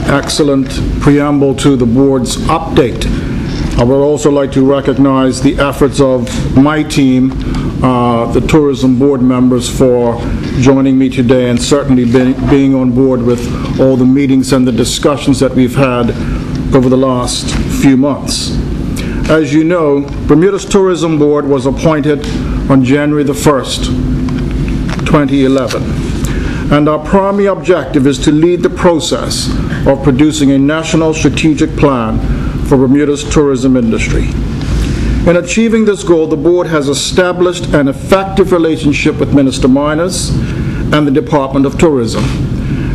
excellent preamble to the board's update. I would also like to recognize the efforts of my team, the tourism board members, for joining me today and certainly being on board with all the meetings and the discussions that we've had over the last few months. As you know, Bermuda's Tourism Board was appointed on January the 1st, 2011. And our primary objective is to lead the process of producing a national strategic plan for Bermuda's tourism industry. In achieving this goal, the board has established an effective relationship with Minister Miners and the Department of Tourism.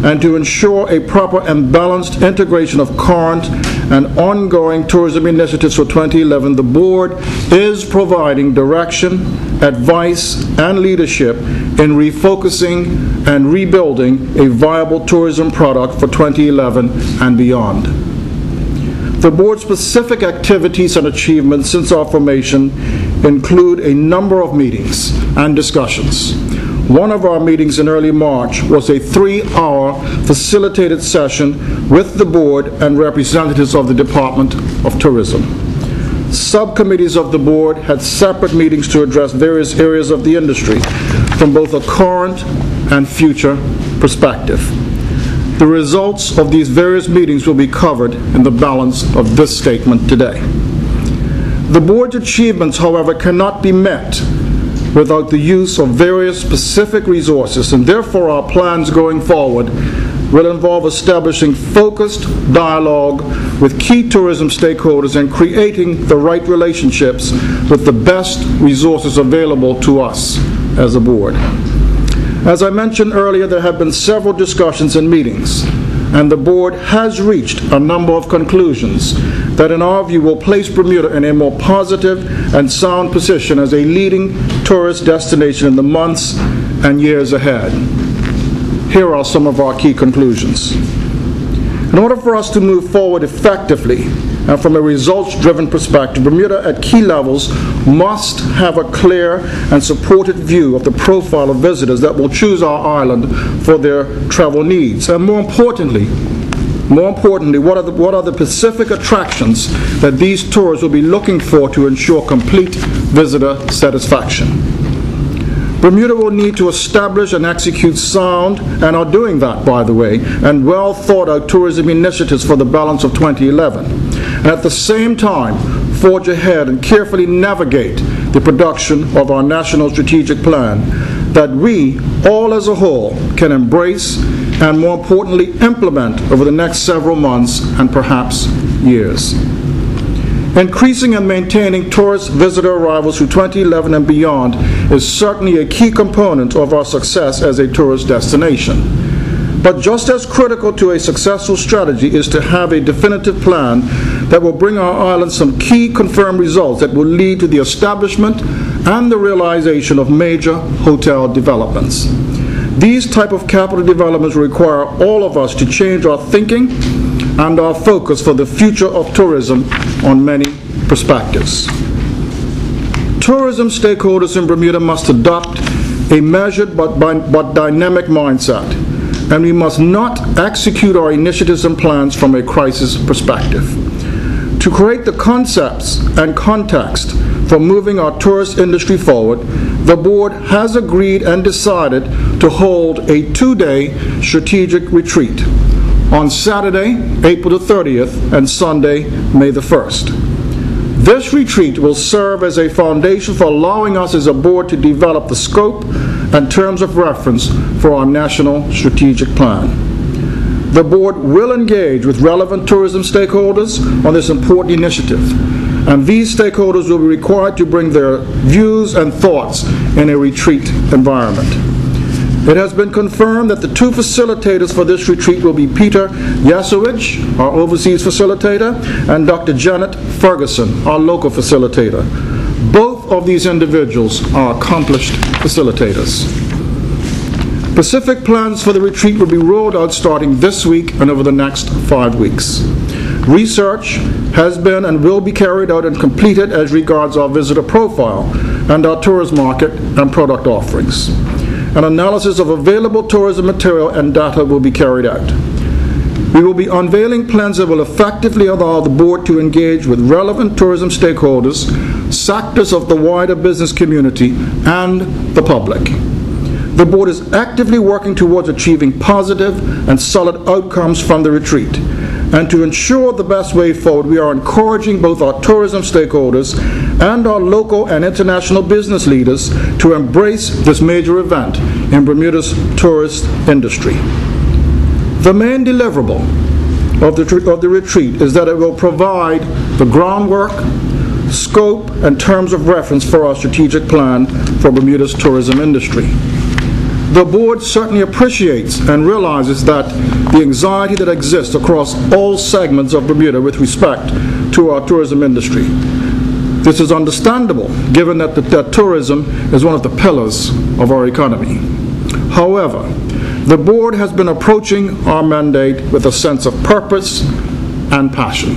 And to ensure a proper and balanced integration of current and ongoing tourism initiatives for 2011, the board is providing direction, advice, and leadership in refocusing and rebuilding a viable tourism product for 2011 and beyond. The board's specific activities and achievements since our formation include a number of meetings and discussions. One of our meetings in early March was a 3-hour facilitated session with the board and representatives of the Department of Tourism. Subcommittees of the board had separate meetings to address various areas of the industry from both a current and future perspective. The results of these various meetings will be covered in the balance of this statement today. The board's achievements, however, cannot be met without the use of various specific resources, and therefore our plans going forward will involve establishing focused dialogue with key tourism stakeholders and creating the right relationships with the best resources available to us as a board. As I mentioned earlier, there have been several discussions and meetings, and the board has reached a number of conclusions that in our view will place Bermuda in a more positive and sound position as a leading tourist destination in the months and years ahead. Here are some of our key conclusions. In order for us to move forward effectively and from a results-driven perspective, Bermuda at key levels must have a clear and supported view of the profile of visitors that will choose our island for their travel needs. And more importantly, what are the specific attractions that these tourists will be looking for to ensure complete visitor satisfaction? Bermuda will need to establish and execute sound, and are doing that, by the way, and well thought out tourism initiatives for the balance of 2011. And at the same time, forge ahead and carefully navigate the production of our national strategic plan that we, all as a whole, can embrace and, more importantly, implement over the next several months and perhaps years. Increasing and maintaining tourist visitor arrivals through 2011 and beyond is certainly a key component of our success as a tourist destination. But just as critical to a successful strategy is to have a definitive plan that will bring our island some key confirmed results that will lead to the establishment and the realization of major hotel developments. These type of capital developments require all of us to change our thinking and our focus for the future of tourism on many perspectives. Tourism stakeholders in Bermuda must adopt a measured but dynamic mindset, and we must not execute our initiatives and plans from a crisis perspective. To create the concepts and context for moving our tourist industry forward, the board has agreed and decided to hold a 2-day strategic retreat on Saturday, April the 30th, and Sunday, May the 1st. This retreat will serve as a foundation for allowing us as a board to develop the scope and terms of reference for our national strategic plan. The board will engage with relevant tourism stakeholders on this important initiative, and these stakeholders will be required to bring their views and thoughts in a retreat environment. It has been confirmed that the 2 facilitators for this retreat will be Peter Yasowicz, our overseas facilitator, and Dr. Janet Ferguson, our local facilitator. Both of these individuals are accomplished facilitators. Specific plans for the retreat will be rolled out starting this week and over the next 5 weeks. Research has been and will be carried out and completed as regards our visitor profile and our tourist market and product offerings. An analysis of available tourism material and data will be carried out. We will be unveiling plans that will effectively allow the board to engage with relevant tourism stakeholders, sectors of the wider business community, and the public. The board is actively working towards achieving positive and solid outcomes from the retreat. And to ensure the best way forward, we are encouraging both our tourism stakeholders and our local and international business leaders to embrace this major event in Bermuda's tourist industry. The main deliverable of the retreat is that it will provide the groundwork, scope, and terms of reference for our strategic plan for Bermuda's tourism industry. The board certainly appreciates and realizes that the anxiety that exists across all segments of Bermuda with respect to our tourism industry. This is understandable, given that tourism is one of the pillars of our economy. However, the board has been approaching our mandate with a sense of purpose and passion.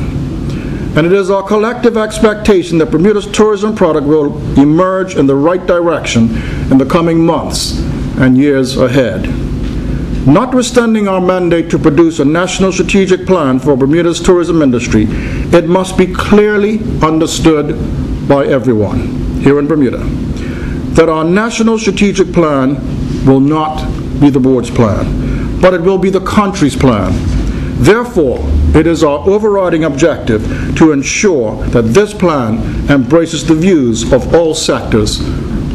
And it is our collective expectation that Bermuda's tourism product will emerge in the right direction in the coming months and years ahead. Notwithstanding our mandate to produce a national strategic plan for Bermuda's tourism industry, it must be clearly understood by everyone here in Bermuda that our national strategic plan will not be the board's plan, but it will be the country's plan. Therefore, it is our overriding objective to ensure that this plan embraces the views of all sectors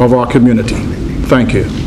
of our community. Thank you.